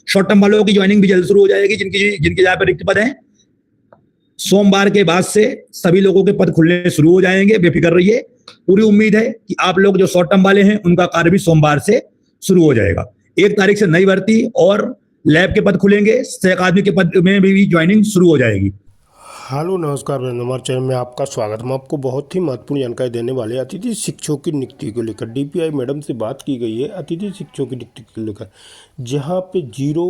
Short term वालों की joining भी जल्द शुरू हो जाएगी, जिनके जगह पर रिक्त पद हैं। सोमवार के बाद से सभी लोगों के पद खुलने शुरू हो जाएंगे, बेफिक्र रहिए। पूरी उम्मीद है कि आप लोग जो शॉर्ट टर्म वाले हैं उनका कार्य भी सोमवार से शुरू हो जाएगा। 1 तारीख से नई भर्ती और लैब के पद खुलेंगे, सह अकादमी के पद में भी ज्वाइनिंग शुरू हो जाएगी। हेलो नमस्कार, हमारे चैनल में आपका स्वागत। हम आपको बहुत ही महत्वपूर्ण जानकारी देने वाले हैं अतिथि शिक्षकों की नियुक्ति को लेकर। डीपीआई मैडम से बात की गई है अतिथि शिक्षकों की नियुक्ति को लेकर। जहां पे 0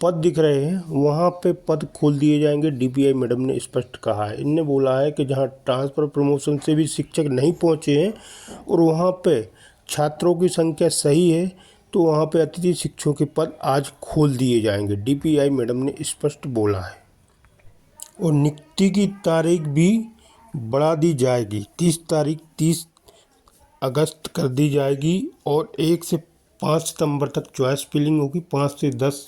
पद दिख रहे हैं वहां पे पद खोल दिए जाएंगे। डीपीआई मैडम ने स्पष्ट कहा है, इनने बोला है कि जहां ट्रांसफ़र प्रमोशन से भी शिक्षक नहीं पहुंचे हैं और वहां पे छात्रों की संख्या सही है तो वहाँ पे अतिथि शिक्षकों के पद आज खोल दिए जाएंगे। डीपीआई मैडम ने स्पष्ट बोला है और नियुक्ति की तारीख भी बढ़ा दी जाएगी। 30 अगस्त कर दी जाएगी और 1 से 5 सितंबर तक चॉइस फिलिंग होगी। 5 से 10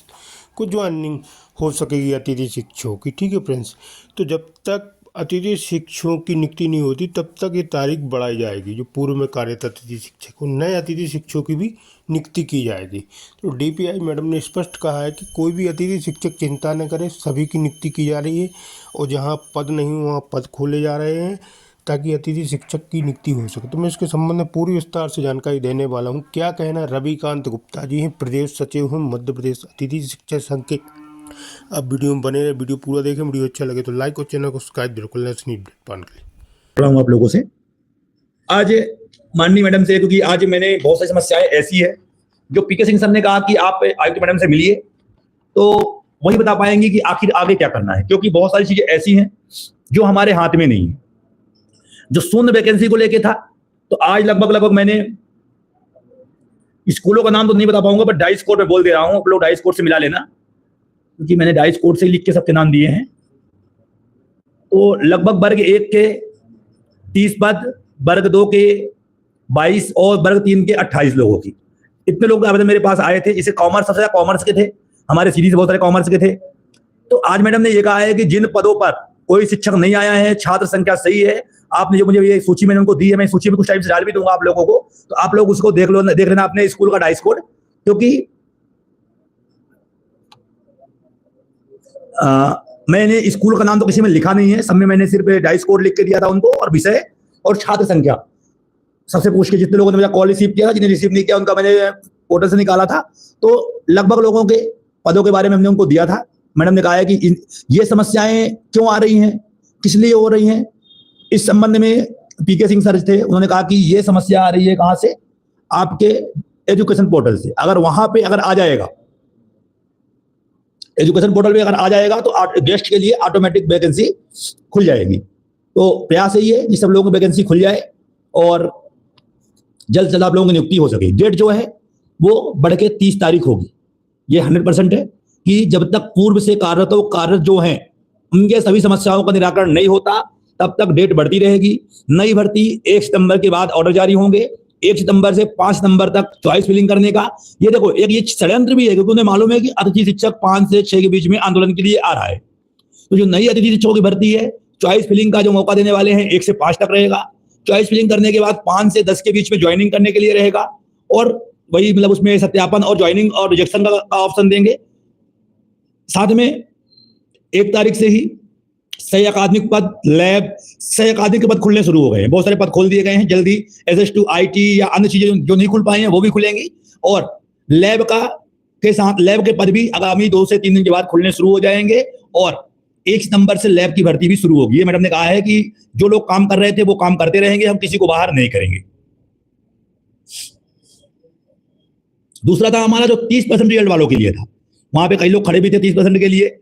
को ज्वाइनिंग हो सकेगी अतिथि शिक्षकों की। ठीक है फ्रेंड्स, तो जब तक अतिथि शिक्षकों की नियुक्ति नहीं होती तब तक ये तारीख बढ़ाई जाएगी। जो पूर्व में कार्यरत अतिथि शिक्षक और नए अतिथि शिक्षकों की भी नियुक्ति की जाएगी। तो डीपीआई मैडम ने स्पष्ट कहा है कि कोई भी अतिथि शिक्षक चिंता न करे, सभी की नियुक्ति की जा रही है और जहां पद नहीं वहां पद खोले जा रहे हैं ताकि अतिथि शिक्षक की नियुक्ति हो सके। तो मैं इसके संबंध में पूरी विस्तार से जानकारी देने वाला हूँ। क्या कहना रविकांत गुप्ता जी हैं, प्रदेश सचिव हैं मध्य प्रदेश अतिथि शिक्षक संघ के। अब वीडियो में बने रहे, वीडियो पूरा देखें। वीडियो अच्छा लगे तो लाइक और चैनल को सब्सक्राइब बिल्कुल नहीं पाने के लिए आप लोगों से आज माननीय मैडम से, क्योंकि आज मैंने बहुत सारी समस्याएं ऐसी है जो पीके सिंह सर ने कहा कि आप आयुक्त मैडम से मिलिए तो वही बता पाएंगे कि आखिर आगे क्या करना है, क्योंकि बहुत सारी चीजें ऐसी हैं जो हमारे हाथ में नहीं है। जो शून्य वैकेंसी को लेके था तो आज लगभग मैंने स्कूलों का नाम तो नहीं बता पाऊंगा, बट डाइस कोड में बोल दे रहा हूं, आप लोग डाइस कोड से मिला लेना, क्योंकि मैंने डाइस कोड से लिख के सबके नाम दिए हैं। तो लगभग वर्ग 1 के 30 पद, वर्ग 2 के 22 और वर्ग 3 के 28 लोगों की, इतने लोग आवेदन मेरे पास आए थे। इसे कॉमर्स, सबसे ज्यादा कॉमर्स के थे, हमारे सीरीज बहुत सारे कॉमर्स के थे। तो आज मैडम ने ये कहा है कि जिन पदों पर कोई शिक्षक नहीं आया है, छात्र संख्या सही है, आपने जो मुझे ये सूची मैंने उनको दी है, मैं सूची में कुछ टाइम से डाल भी दूंगा आप लोगों को, तो आप लोग उसको देख लेना अपने स्कूल का डाइस कोड। क्योंकि मैंने स्कूल का नाम तो किसी में लिखा नहीं है, सब में मैंने सिर्फ डाइस कोड लिख के दिया था उनको, और विषय और छात्र संख्या सबसे पूछ के, जितने लोगों ने मेरा कॉल रिसीव किया, जिन्हें रिसीव नहीं किया उनका मैंने पोर्टल से निकाला था। तो लगभग लोगों के पदों के बारे में हमने उनको दिया था। मैडम ने कहा है कि ये समस्याएं क्यों आ रही हैं, किस लिए हो रही हैं, इस संबंध में पीके सिंह सर थे, उन्होंने कहा कि ये समस्या आ रही है कहां से, आपके एजुकेशन पोर्टल से। अगर वहां पे अगर आ जाएगा, एजुकेशन पोर्टल पे अगर आ जाएगा तो गेस्ट के लिए ऑटोमेटिक वैकेंसी खुल जाएगी। तो प्रयास यही है कि सब लोगों की वैकेंसी खुल जाए और जल्द से जल्द आप लोगों की नियुक्ति हो सके। डेट जो है वो बढ़ के 30 तारीख होगी। ये 100% है कि जब तक पूर्व से कार्यरत जो हैं उनके सभी समस्याओं का निराकरण नहीं होता तब तक डेट बढ़ती रहेगी। नई भर्ती 1 सितंबर के बाद ऑर्डर जारी होंगे। 1 सितंबर से 5 सितंबर तक चॉइस फिलिंग करने का ये देखो एक ये षड्यंत्र भी है, क्योंकि उन्हें मालूम है कि अतिथि शिक्षक 5 से 6 के बीच में आंदोलन के लिए आ रहा है। तो जो नई अतिथि शिक्षकों की भर्ती है, चॉइस फिलिंग का जो मौका देने वाले हैं 1 से 5 तक रहेगा। चॉइस फिलिंग करने के बाद 5 से 10 के बीच में ज्वाइनिंग करने के लिए रहेगा, और वही मतलब उसमें सत्यापन और ज्वाइनिंग और रिजेक्शन का ऑप्शन देंगे। साथ में 1 तारीख से ही सह अकादमिक पद, लैब, सह अकादमिक के पद खुलने शुरू हो गए हैं। बहुत सारे पद खोल दिए गए हैं। जल्दी SS2 IT या अन्य चीजें जो नहीं खुल पाई हैं वो भी खुलेंगी, और लैब के साथ लैब के पद भी आगामी 2 से 3 दिन के बाद खुलने शुरू हो जाएंगे, और 1 सितंबर से लैब की भर्ती भी शुरू होगी। ये मैडम ने कहा है कि जो लोग काम कर रहे थे वो काम करते रहेंगे, हम किसी को बाहर नहीं करेंगे। दूसरा था हमारा जो 30% रिजल्ट वालों के लिए था, वहां पे कई लोग खड़े भी थे 30% के लिए।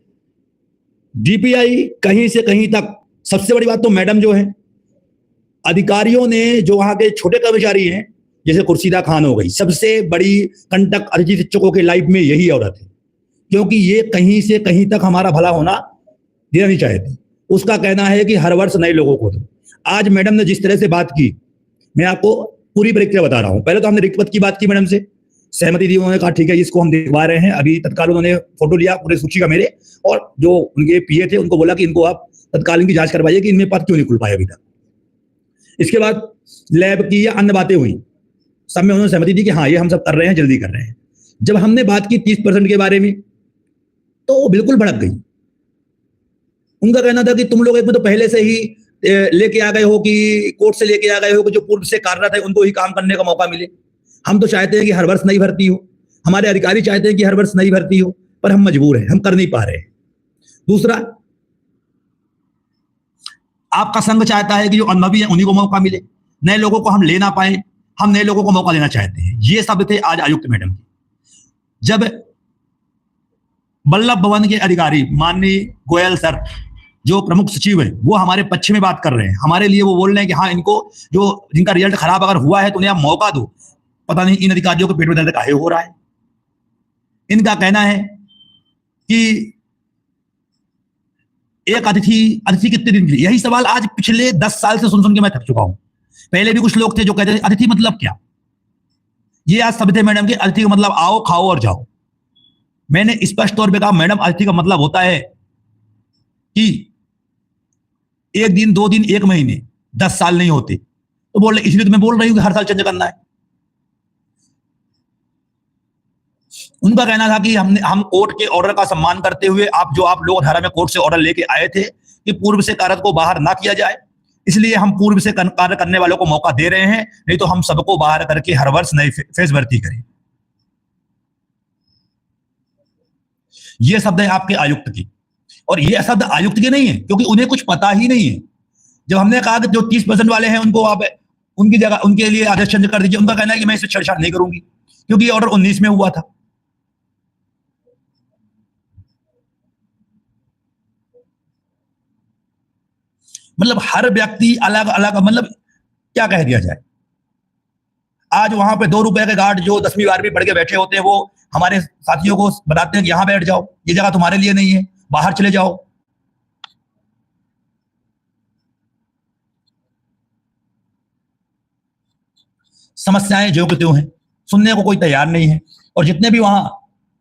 डीपीआई कहीं से कहीं तक, सबसे बड़ी बात तो मैडम जो है, अधिकारियों ने जो वहां के छोटे कर्मचारी हैं, जैसे खुर्शीदा खान हो गई, सबसे बड़ी कंटक अतिथि शिक्षकों के लाइफ में यही औरत है, क्योंकि ये कहीं से कहीं तक हमारा भला होना देना नहीं चाहती। उसका कहना है कि हर वर्ष नए लोगों को दो। आज मैडम ने जिस तरह से बात की, मैं आपको पूरी प्रक्रिया बता रहा हूं। पहले तो हमने रिक्त पद की बात की, मैडम से सहमति दी, उन्होंने कहा ठीक है इसको हम दिखवा रहे हैं। अभी तत्काल उन्होंने फोटो लिया पूरे सूची का मेरे, और जो उनके पीए थे उनको बोला कि इनको आप तत्काल इनकी जांच करवाइए कि इनमें पद क्यों नहीं खुल पाए अभी तक। इसके बाद लैब की या अन्य बातें हुई, सब में उन्होंने सहमति दी कि हाँ ये हम सब कर रहे हैं, जल्दी कर रहे हैं। जब हमने बात की 30% के बारे में तो वो बिल्कुल भड़क गई। उनका कहना था कि तुम लोग एक में तो पहले से ही लेके आ गए हो कि कोर्ट से लेके आ गए हो कि जो पूर्व से कार्यरत है उनको ही काम करने का मौका मिले। हम तो चाहते हैं कि हर वर्ष नई भर्ती हो, हमारे अधिकारी चाहते हैं कि हर वर्ष नई भर्ती हो, पर हम मजबूर हैं, हम कर नहीं पा रहे हैं। दूसरा, आपका संघ चाहता है कि जो अनुभवी है उन्हीं को मौका मिले, नए लोगों को हम ले ना पाए, हम नए लोगों को मौका देना चाहते हैं। ये शब्द थे आज आयुक्त मैडम के। जब वल्लभ भवन के अधिकारी माननीय गोयल सर जो प्रमुख सचिव है वो हमारे पक्ष में बात कर रहे हैं, हमारे लिए वो बोल रहे हैं कि हाँ इनको जो जिनका रिजल्ट खराब अगर हुआ है तो उन्हें आप मौका दो। पता नहीं इन अधिकारियों के पेट में दर्द काहे हो रहा है। इनका कहना है कि एक अतिथि कितने दिन के लिए, यही सवाल आज पिछले 10 साल से सुन के मैं थक चुका हूं। पहले भी कुछ लोग थे जो कहते थे अतिथि मतलब क्या। ये आज सब थे मैडम के अतिथि का मतलब आओ खाओ और जाओ। मैंने स्पष्ट तौर पे कहा मैडम अतिथि का मतलब होता है कि 1 दिन 2 दिन 1 महीने 10 साल नहीं होते। तो बोल रहे इसलिए तो मैं बोल रही हूं कि हर साल चेंज करना है। उनका कहना था कि हम कोर्ट के ऑर्डर का सम्मान करते हुए आप लोग 18 में कोर्ट से ऑर्डर लेके आए थे कि पूर्व से कार्यरत को बाहर ना किया जाए, इसलिए हम पूर्व से कार्य करने वालों को मौका दे रहे हैं, नहीं तो हम सबको बाहर करके हर वर्ष नई फेज भर्ती करें। ये शब्द है आपके आयुक्त की, और ये शब्द आयुक्त के नहीं है क्योंकि उन्हें कुछ पता ही नहीं है। जब हमने कहा कि जो 30% वाले हैं उनको आप उनकी जगह उनके लिए आदेश चेंज कर दीजिए, उनका कहना है कि मैं इसे छेड़छाड़ नहीं करूंगी क्योंकि ऑर्डर 19 में हुआ था। मतलब हर व्यक्ति अलग अलग, मतलब क्या कह दिया जाए। आज वहां पे 2 रुपए के गार्ड जो 10वीं 12वीं पढ़ के बैठे होते हैं वो हमारे साथियों को बताते हैं कि यहां बैठ जाओ, ये जगह तुम्हारे लिए नहीं है, बाहर चले जाओ। समस्याएं जो कि त्यों हैं, सुनने को कोई तैयार नहीं है। और जितने भी वहां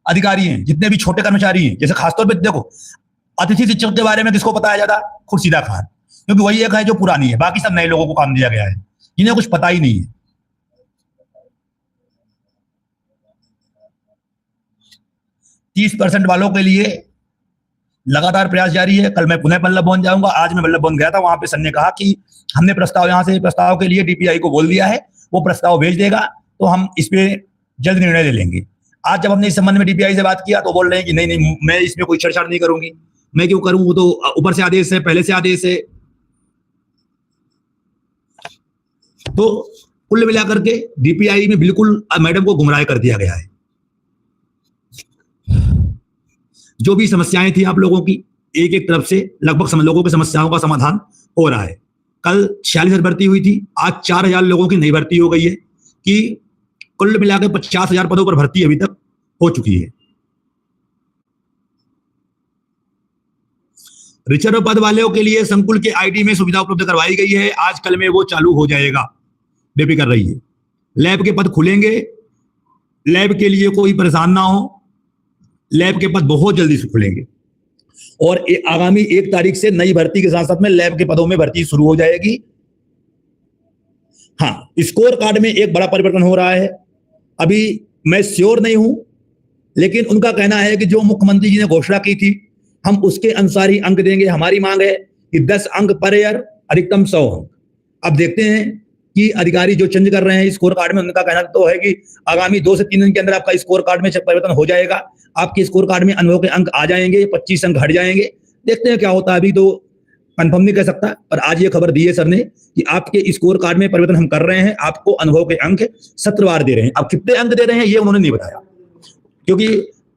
अधिकारी हैं, जितने भी छोटे कर्मचारी हैं, जैसे खासतौर पर देखो अतिथि शिक्षक के बारे में किसको बताया जाता, खुर्शीदा खान, क्योंकि वही एक है जो पुरानी है, बाकी सब नए लोगों को काम दिया गया है, जिन्हें कुछ पता ही नहीं है। 30% वालों के लिए लगातार प्रयास जारी है। कल मैं पुनः वल्लभ भवन जाऊंगा, आज मैं वल्लभ भवन गया था, वहां पे सर ने कहा कि हमने प्रस्ताव यहां से प्रस्ताव के लिए डीपीआई को बोल दिया है, वो प्रस्ताव भेज देगा तो हम इस पे जल्द निर्णय ले लेंगे। आज जब हमने इस संबंध में डीपीआई से बात किया तो बोल रहे हैं कि नहीं नहीं मैं इसमें कोई छेड़छाड़ नहीं करूंगी। मैं क्यों करूं, वो तो ऊपर से आदेश है, पहले से आदेश है। तो कुल मिलाकर के डीपीआई में बिल्कुल मैडम को गुमराह कर दिया गया है। जो भी समस्याएं थी आप लोगों की, एक एक तरफ से लगभग लोगों की समस्याओं का समाधान हो रहा है। कल 46,000 भर्ती हुई थी, आज 4,000 लोगों की नई भर्ती हो गई है कि कुल मिलाकर 50,000 पदों पर भर्ती अभी तक हो चुकी है। रिजर्व पद वालों के लिए संकुल के आईडी में सुविधा उपलब्ध करवाई गई है, आज कल में वो चालू हो जाएगा, बेफिक्र रहिए। लैब के पद खुलेंगे, लैब के लिए कोई परेशान ना हो, लैब के पद बहुत जल्दी से खुलेंगे और आगामी 1 तारीख से नई भर्ती के साथ साथ में लैब के पदों में भर्ती शुरू हो जाएगी। हाँ, स्कोर कार्ड में एक बड़ा परिवर्तन हो रहा है, अभी मैं श्योर नहीं हूं, लेकिन उनका कहना है कि जो मुख्यमंत्री जी ने घोषणा की थी हम उसके अनुसार ही अंक देंगे। हमारी मांग है कि 10 अंक पर ईयर, अधिकतम 100 अंक। अब देखते हैं कि अधिकारी जो चेंज कर रहे हैं स्कोर कार्ड में, उनका कहना तो है कि आगामी 2 से 3 दिन के अंदर आपका स्कोर कार्ड में परिवर्तन हो जाएगा, आपके स्कोर कार्ड में अनुभव के अंक आ जाएंगे, 25 अंक हट जाएंगे। देखते हैं क्या होता है, अभी तो कंफर्म नहीं कर सकता, पर आज ये खबर दी है सर ने कि आपके स्कोर कार्ड में परिवर्तन हम कर रहे हैं, आपको अनुभव के अंक सत्रवार दे रहे हैं। अब कितने अंक दे रहे हैं ये उन्होंने नहीं बताया, क्योंकि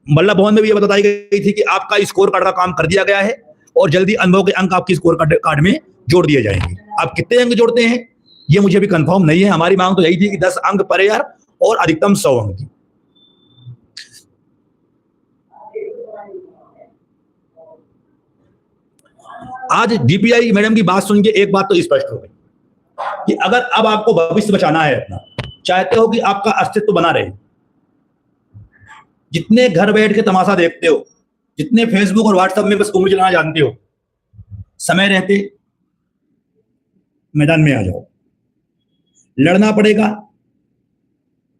वल्लभ भवन में भी ये बताई गई थी कि आपका स्कोर कार्ड का काम कर दिया गया है और जल्दी अनुभव के अंक आपके स्कोर कार्ड में जोड़ दिए जाएंगे। आप कितने अंक जोड़ते हैं ये मुझे भी कंफर्म नहीं है। हमारी मांग तो यही थी कि 10 अंक पर ईयर और अधिकतम 100 अंक की। आज डीपीआई मैडम की बात सुन के एक बात तो स्पष्ट हो गई कि अगर अब आपको भविष्य बचाना है अपना, चाहते हो कि आपका अस्तित्व बना रहे, जितने घर बैठ के तमाशा देखते हो, जितने फेसबुक और व्हाट्सएप में बस उंगली चलाना जानते हो, समय रहते मैदान में आ जाओ। लड़ना पड़ेगा,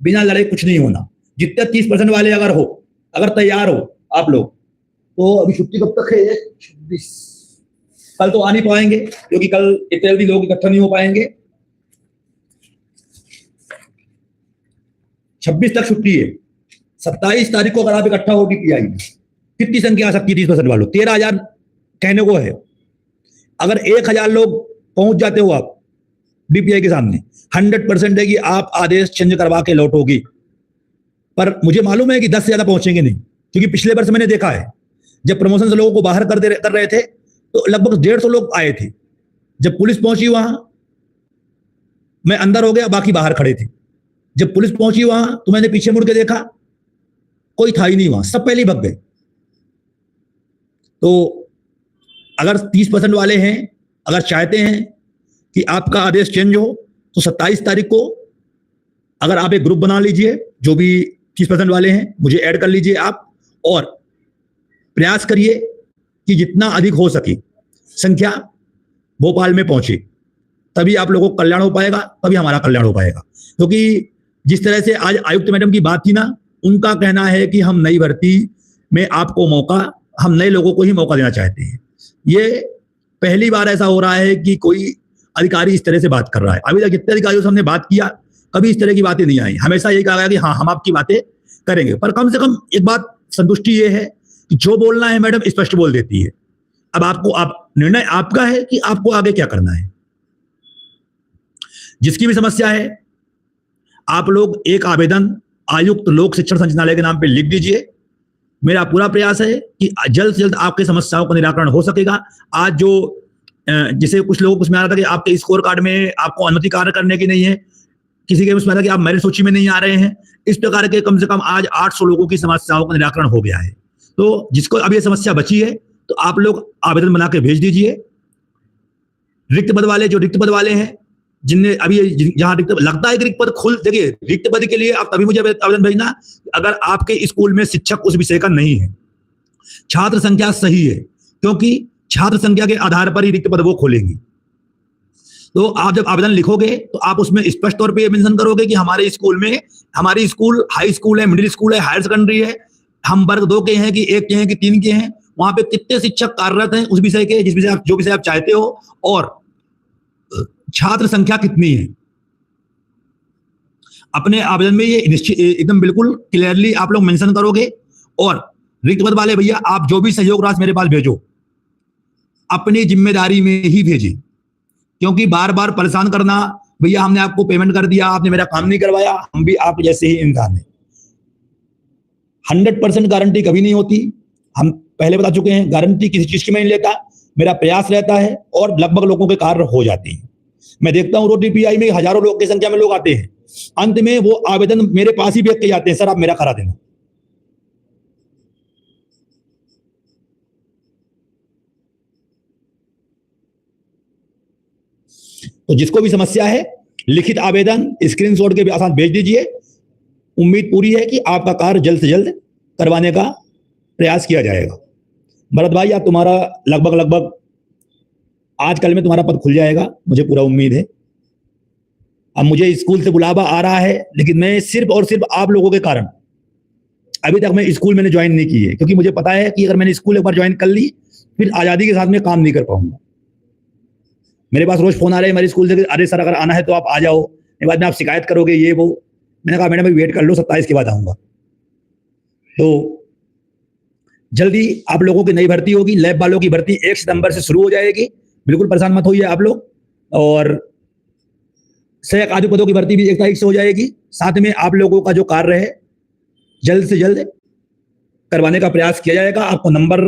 बिना लड़े कुछ नहीं होना। जितने 30% वाले अगर तैयार हो आप लोग, तो अभी छुट्टी कब तक है? 26। कल तो आ नहीं पाएंगे क्योंकि कल इतने जल्दी लोग इकट्ठा नहीं हो पाएंगे। 26 तक छुट्टी है। 27 तारीख को अगर आप इकट्ठा हो DPI में, कितनी संख्या आ सकती है? 30% वालों, 13,000 कहने को है। अगर 1,000 लोग पहुंच जाते हो आप DPI के सामने, 100% है कि आप आदेश चेंज करवा के लौटोगी। पर मुझे मालूम है कि 10 से ज्यादा पहुंचेंगे नहीं, क्योंकि पिछले वर्ष मैंने देखा है जब प्रमोशन से लोगों को बाहर कर रहे थे तो लगभग 150 लोग आए थे। जब पुलिस पहुंची वहां, मैं अंदर हो गया, बाकी बाहर खड़े थे। जब पुलिस पहुंची वहां तो मैंने पीछे मुड़ के देखा, कोई था ही नहीं वहां, सब पहले ही भग गए। तो अगर 30% वाले हैं, अगर चाहते हैं कि आपका आदेश चेंज हो, तो 27 तारीख को अगर आप एक ग्रुप बना लीजिए, जो भी 30% वाले हैं मुझे ऐड कर लीजिए आप, और प्रयास करिए कि जितना अधिक हो सके संख्या भोपाल में पहुंचे, तभी आप लोगों को कल्याण हो पाएगा, तभी हमारा कल्याण हो पाएगा। क्योंकि जिस तरह से आज आयुक्त मैडम की बात थी ना, उनका कहना है कि हम नई भर्ती में आपको हम नए लोगों को ही मौका देना चाहते हैं। ये पहली बार ऐसा हो रहा है कि कोई अधिकारी इस तरह से बात कर रहा है। अभी तक जितने अधिकारियों से हमने बात किया, कभी इस तरह की बातें नहीं आई। हमेशा यही कहा गया कि हाँ, हम आपकी बातें करेंगे। पर कम से कम एक बात संतुष्टि ये है कि जो बोलना है मैडम स्पष्ट बोल देती है। अब निर्णय आपका है कि आपको आगे क्या करना है। जिसकी भी समस्या है, आप लोग एक आवेदन आयुक्त लोक शिक्षण संचालनालय के नाम पे लिख दीजिए। मेरा पूरा प्रयास है कि जल्द से जल्द आपके समस्याओं का निराकरण हो सकेगा। आज जो जिसे कुछ लोगों को उसमें आ रहा था कि आपके स्कोर कार्ड में आपको अनुमति कार्य करने की नहीं है, किसी के उसमें आ रहा कि आप मेरिट सूची में नहीं आ रहे हैं, इस प्रकार के कम से कम आज 800 लोगों की समस्याओं का निराकरण हो गया है। तो जिसको अब ये समस्या बची है, तो आप लोग आवेदन बना के भेज दीजिए। रिक्त पद वाले हैं, जिनने अभी जहां रिक्त लगता है कि रिक्त पद देखिए, रिक्त पद के लिए आप तभी मुझे आवेदन भेजना अगर आपके स्कूल में शिक्षक उस विषय का नहीं है, छात्र संख्या सही है, क्योंकि छात्र संख्या के आधार पर ही रिक्त पद वो खोलेंगी। तो आप जब आवेदन लिखोगे तो आप उसमें स्पष्ट तौर पे मेंशन करोगे कि हमारे स्कूल हाई स्कूल है, मिडिल स्कूल है, हायर सेकेंडरी है, हम वर्ग 2 के हैं कि 1 के हैं कि 3 के हैं, वहां पे कितने शिक्षक कार्यरत हैं उस विषय के, जो विषय आप चाहते हो, और छात्र संख्या कितनी है। अपने आवेदन में ये एकदम बिल्कुल क्लियरली आप लोग मेंशन करोगे। और रिक्त पद वाले भैया, आप जो भी सहयोग राशि मेरे पास भेजो, अपनी जिम्मेदारी में ही भेजिए, क्योंकि बार बार परेशान करना, भैया हमने आपको पेमेंट कर दिया, आपने मेरा काम नहीं करवाया, हम भी आप जैसे ही इंसान हैं। 100% गारंटी कभी नहीं होती, हम पहले बता चुके हैं। गारंटी किसी चीज की मैं नहीं लेता, मेरा प्रयास रहता है, और लगभग लोगों के कार्य हो जाते हैं। मैं देखता हूँ रोज DPI में हजारों लोग की संख्या में लोग आते हैं, अंत में वो आवेदन मेरे पास ही भेज के जाते हैं, सर आप मेरा करा देना। तो जिसको भी समस्या है, लिखित आवेदन स्क्रीनशॉट के साथ भेज दीजिए। उम्मीद पूरी है कि आपका कार्य जल्द से जल्द करवाने का प्रयास किया जाएगा। भरत भाई, आप तुम्हारा लगभग आज कल में तुम्हारा पद खुल जाएगा, मुझे पूरा उम्मीद है। अब मुझे स्कूल से बुलावा आ रहा है, लेकिन मैं सिर्फ और सिर्फ आप लोगों के कारण, अभी तक मैं स्कूल मैंने ज्वाइन नहीं की है, क्योंकि मुझे पता है कि अगर मैंने स्कूल एक बार ज्वाइन कर ली, फिर आजादी के साथ में काम नहीं कर पाऊंगा। मेरे पास रोज फोन आ रहे हैं मेरे स्कूल से, अरे सर अगर आना है तो आप आ जाओ, बाद में आप शिकायत करोगे, ये वो। मैंने कहा मैडम भाई वेट कर लो, 27 के बाद आऊंगा। तो जल्दी आप लोगों की नई भर्ती होगी, लैब वालों की भर्ती 1 सितंबर से शुरू हो जाएगी, बिल्कुल परेशान मत होइए आप लोग। और सहायक आदि पदों की भर्ती भी 1 तारीख से हो जाएगी। साथ में आप लोगों का जो कार्य है जल्द से जल्द करवाने का प्रयास किया जाएगा। आपको नंबर,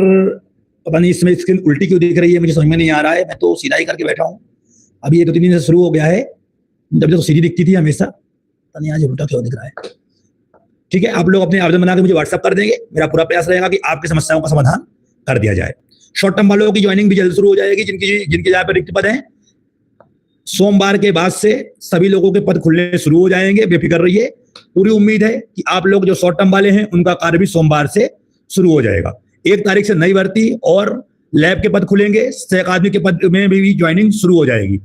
पता नहीं इसमें स्क्रीन उल्टी क्यों दिख रही है, मुझे समझ में नहीं आ रहा है, मैं तो सीधा ही करके बैठा हूँ। अभी ये 2-3 दिन से शुरू हो गया है, जब तो सीधी दिखती थी हमेशा, पता नहीं आज उल्टा क्यों दिख रहा है। ठीक है, आप लोग अपने आवेदन बना के मुझे व्हाट्सएप कर देंगे। मेरा पूरा प्रयास रहेगा कि आपकी समस्याओं का समाधान कर दिया जाए। शॉर्ट टर्म वालों की ज्वाइनिंग भी जल्द शुरू हो जाएगी, जिनके जगह पर रिक्त पद हैं। सोमवार के बाद से सभी लोगों के पद खुलने शुरू हो जाएंगे, बेफिक्र रहिए। पूरी उम्मीद है कि आप लोग जो शॉर्ट टर्म वाले हैं उनका कार्य भी सोमवार से शुरू हो जाएगा। 1 तारीख से नई भर्ती और लैब के पद खुलेंगे, सहायक आदमी के पद में भी ज्वाइनिंग शुरू हो जाएगी।